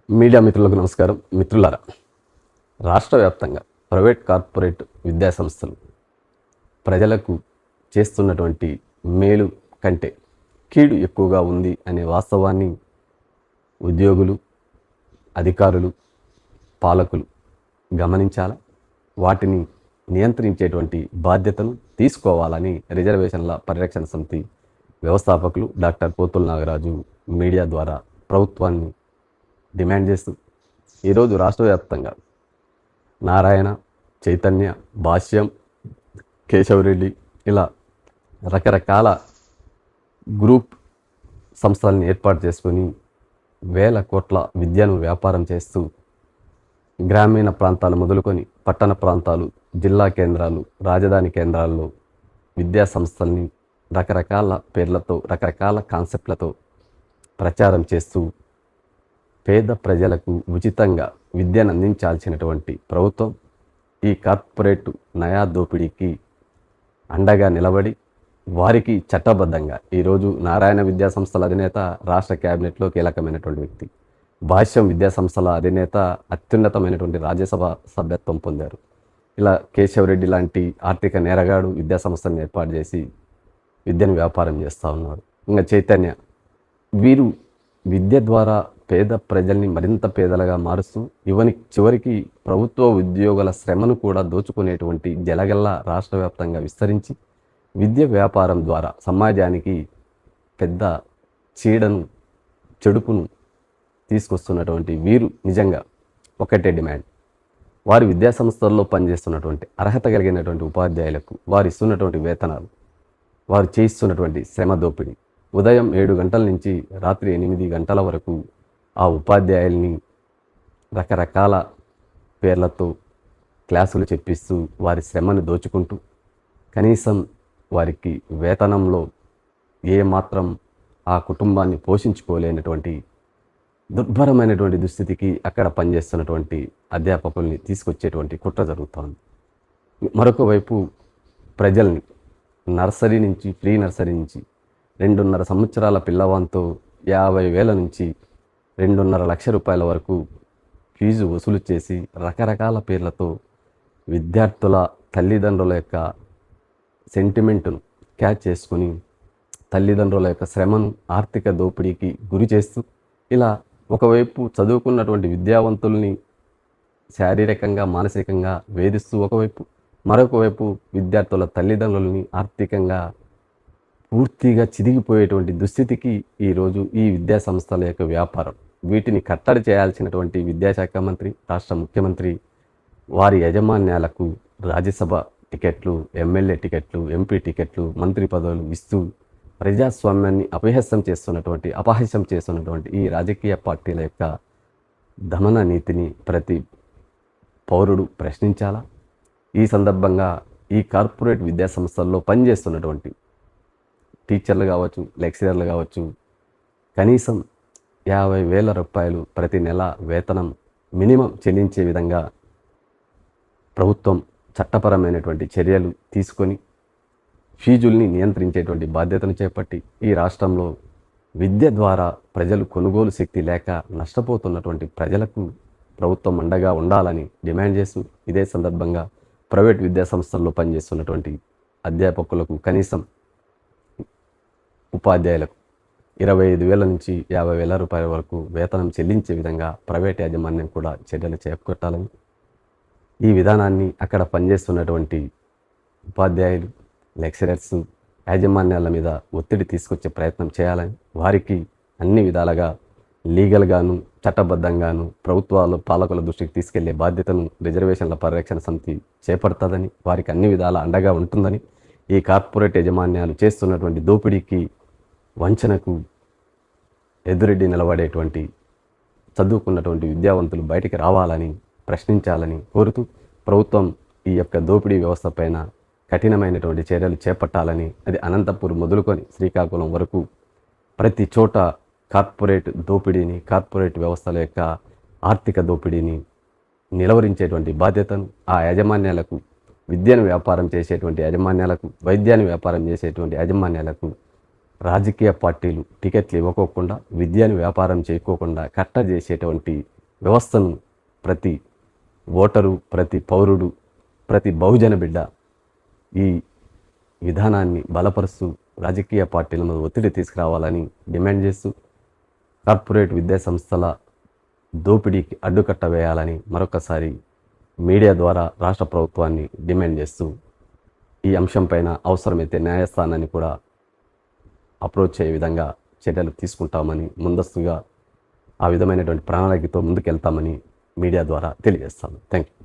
Media మిత్రులకు నమస్కారం. మిత్రులారా, రాష్ట్ర వ్యాప్తంగా ప్రైవేట్ కార్పొరేట్ విద్యాసంస్థలు ప్రజలకు చేస్తున్నటువంటి మేలు కంటే కీడు ఎక్కువగా ఉంది అనే వాస్తవాన్ని ఉద్యోగులు, అధికారులు, పాలకులు గమనించాలా, వాటిని నియంత్రించేటువంటి బాధ్యతను తీసుకోవాలని రిజర్వేషన్ల పరిరక్షణ సమితి వ్యవస్థాపకులు డాక్టర్ పోతుల నాగరాజు మీడియా ద్వారా ప్రభుత్వాన్ని డిమాండ్ చేస్తూ ఈరోజు రాష్ట్ర వ్యాప్తంగా నారాయణ, చైతన్య, భాష్యం, కేశవరెడ్డి ఇలా రకరకాల గ్రూప్ సంస్థలను ఏర్పాటు చేసుకొని వేల కోట్ల విద్యను వ్యాపారం చేస్తూ గ్రామీణ ప్రాంతాలు మొదలుకొని పట్టణ ప్రాంతాలు, జిల్లా కేంద్రాలు, రాజధాని కేంద్రాల్లో విద్యా సంస్థల్ని రకరకాల పేర్లతో, రకరకాల కాన్సెప్ట్లతో ప్రచారం చేస్తూ పేద ప్రజలకు ఉచితంగా విద్యను అందించాల్సినటువంటి ప్రభుత్వం ఈ కార్పొరేట్ నయా దోపిడీకి అండగా నిలబడి వారికి చట్టబద్ధంగా ఈరోజు నారాయణ విద్యా సంస్థల అధినేత రాష్ట్ర క్యాబినెట్లో కీలకమైనటువంటి వ్యక్తి, భాష్యం విద్యా సంస్థల అధినేత అత్యున్నతమైనటువంటి రాజ్యసభ సభ్యత్వం పొందారు. ఇలా కేశవరెడ్డి లాంటి ఆర్థిక నేరగాడు విద్యా సంస్థలను ఏర్పాటు చేసి విద్యను వ్యాపారం చేస్తూ ఉన్నారు. ఇంకా చైతన్య, వీరు విద్య ద్వారా పేద ప్రజల్ని మరింత పేదలుగా మారుస్తూ చివరికి ప్రభుత్వ ఉద్యోగుల శ్రమను కూడా దోచుకునేటువంటి జలగల్లా రాష్ట్ర వ్యాప్తంగా విస్తరించి విద్య వ్యాపారం ద్వారా సమాజానికి పెద్ద చీడను, చెడుపును తీసుకొస్తున్నటువంటి వీరు నిజంగా ఒకటే డిమాండ్, వారి విద్యా సంస్థల్లో పనిచేస్తున్నటువంటి అర్హత కలిగినటువంటి ఉపాధ్యాయులకు వారు ఇస్తున్నటువంటి వేతనాలు, వారు చేయిస్తున్నటువంటి శ్రమ దోపిడీ, ఉదయం 7 గంటల నుంచి రాత్రి 8 గంటల వరకు ఆ ఉపాధ్యాయుల్ని రకరకాల పేర్లతో క్లాసులు చెప్పిస్తూ వారి శ్రమను దోచుకుంటూ కనీసం వారికి వేతనంలో ఏమాత్రం ఆ కుటుంబాన్ని పోషించుకోలేనటువంటి దుర్భరమైనటువంటి దుస్థితికి అక్కడ పనిచేస్తున్నటువంటి అధ్యాపకుల్ని తీసుకొచ్చేటువంటి కుట్ర జరుగుతోంది. మరొక వైపు ప్రజల్ని ప్రీ నర్సరీ నుంచి 2.5 సంవత్సరాల పిల్లవాంతో 50,000 నుంచి 2.5 లక్షల రూపాయల వరకు ఫీజు వసూలు చేసి రకరకాల పేర్లతో విద్యార్థుల తల్లిదండ్రుల యొక్క సెంటిమెంటును క్యాచ్ చేసుకుని తల్లిదండ్రుల యొక్క శ్రమను ఆర్థిక దోపిడీకి గురి చేస్తూ ఇలా ఒకవైపు చదువుకున్నటువంటి విద్యావంతుల్ని శారీరకంగా, మానసికంగా వేధిస్తూ మరొక వైపు విద్యార్థుల తల్లిదండ్రులని ఆర్థికంగా పూర్తిగా చిదిగిపోయేటువంటి దుస్థితికి ఈరోజు ఈ విద్యా సంస్థల యొక్క వ్యాపారం, వీటిని కట్టడి చేయాల్సినటువంటి విద్యాశాఖ మంత్రి, రాష్ట్ర ముఖ్యమంత్రి వారి యాజమాన్యాలకు రాజ్యసభ టికెట్లు, ఎమ్మెల్యే టికెట్లు, ఎంపీ టికెట్లు, మంత్రి పదవులు ఇస్తూ ప్రజాస్వామ్యాన్ని అపహాస్యం చేస్తున్నటువంటి ఈ రాజకీయ పార్టీల యొక్క దమన నీతిని ప్రతి పౌరుడు ప్రశ్నించాలా. ఈ సందర్భంగా ఈ కార్పొరేట్ విద్యా సంస్థల్లో పనిచేస్తున్నటువంటి టీచర్లు కావచ్చు, లెక్చరర్లు కావచ్చు, కనీసం 50,000 రూపాయలు ప్రతి నెల వేతనం మినిమం చెల్లించే విధంగా ప్రభుత్వం చట్టపరమైనటువంటి చర్యలు తీసుకొని ఫీజుల్ని నియంత్రించేటువంటి బాధ్యతను చేపట్టి ఈ రాష్ట్రంలో విద్య ద్వారా ప్రజలు కొనుగోలు శక్తి లేక నష్టపోతున్నటువంటి ప్రజలకు ప్రభుత్వం అండగా ఉండాలని డిమాండ్ చేస్తూ ఇదే సందర్భంగా ప్రైవేట్ విద్యా సంస్థల్లో పనిచేస్తున్నటువంటి అధ్యాపకులకు, కనీసం ఉపాధ్యాయులకు 25,000 నుంచి 50,000 రూపాయల వరకు వేతనం చెల్లించే విధంగా ప్రైవేట్ యాజమాన్యం కూడా చర్యలు చేపట్టాలని, ఈ విధానాన్ని అక్కడ పనిచేస్తున్నటువంటి ఉపాధ్యాయులు, లెక్చరర్స్, యాజమాన్యాల మీద ఒత్తిడి తీసుకొచ్చే ప్రయత్నం చేయాలని, వారికి అన్ని విధాలుగా లీగల్గాను, చట్టబద్ధంగాను పాలకుల దృష్టికి తీసుకెళ్లే బాధ్యతను రిజర్వేషన్ల పరిరక్షణ సమితి చేపడుతుందని, వారికి అన్ని విధాల అండగా ఉంటుందని, ఈ కార్పొరేట్ యాజమాన్యాలు చేస్తున్నటువంటి దోపిడీకి, వంచనకు ఎదురెడ్డి నిలబడేటువంటి చదువుకున్నటువంటి విద్యావంతులు బయటికి రావాలని, ప్రశ్నించాలని కోరుతూ ప్రభుత్వం ఈ యొక్క దోపిడీ వ్యవస్థ పైన కఠినమైనటువంటి చర్యలు చేపట్టాలని, అది అనంతపూర్ మొదలుకొని శ్రీకాకుళం వరకు ప్రతి చోట కార్పొరేట్ దోపిడీని, కార్పొరేట్ వ్యవస్థల యొక్క ఆర్థిక దోపిడీని నిలవరించేటువంటి బాధ్యతను ఆ యాజమాన్యాలకు, విద్యను వ్యాపారం చేసేటువంటి యాజమాన్యాలకు, వైద్యాన్ని వ్యాపారం చేసేటువంటి యాజమాన్యాలకు రాజకీయ పార్టీలు టికెట్లు ఇవ్వకోకుండా, విద్యను వ్యాపారం చేయకోకుండా చేసేటువంటి వ్యవస్థను ప్రతి ఓటరు, ప్రతి పౌరుడు, ప్రతి బహుజన బిడ్డ ఈ విధానాన్ని బలపరుస్తూ రాజకీయ పార్టీల మీద ఒత్తిడి తీసుకురావాలని డిమాండ్ చేస్తూ కార్పొరేట్ విద్యా సంస్థల దోపిడీకి అడ్డుకట్ట వేయాలని మరొకసారి మీడియా ద్వారా రాష్ట్ర ప్రభుత్వాన్ని డిమాండ్ చేస్తూ ఈ అంశంపైన అవసరమైతే న్యాయస్థానాన్ని కూడా అప్రోచ్ అయ్యే విధంగా చర్యలు తీసుకుంటామని, ముందస్తుగా ఆ విధమైనటువంటి ప్రణాళికతో ముందుకెళ్తామని మీడియా ద్వారా తెలియజేస్తాను. Thank you.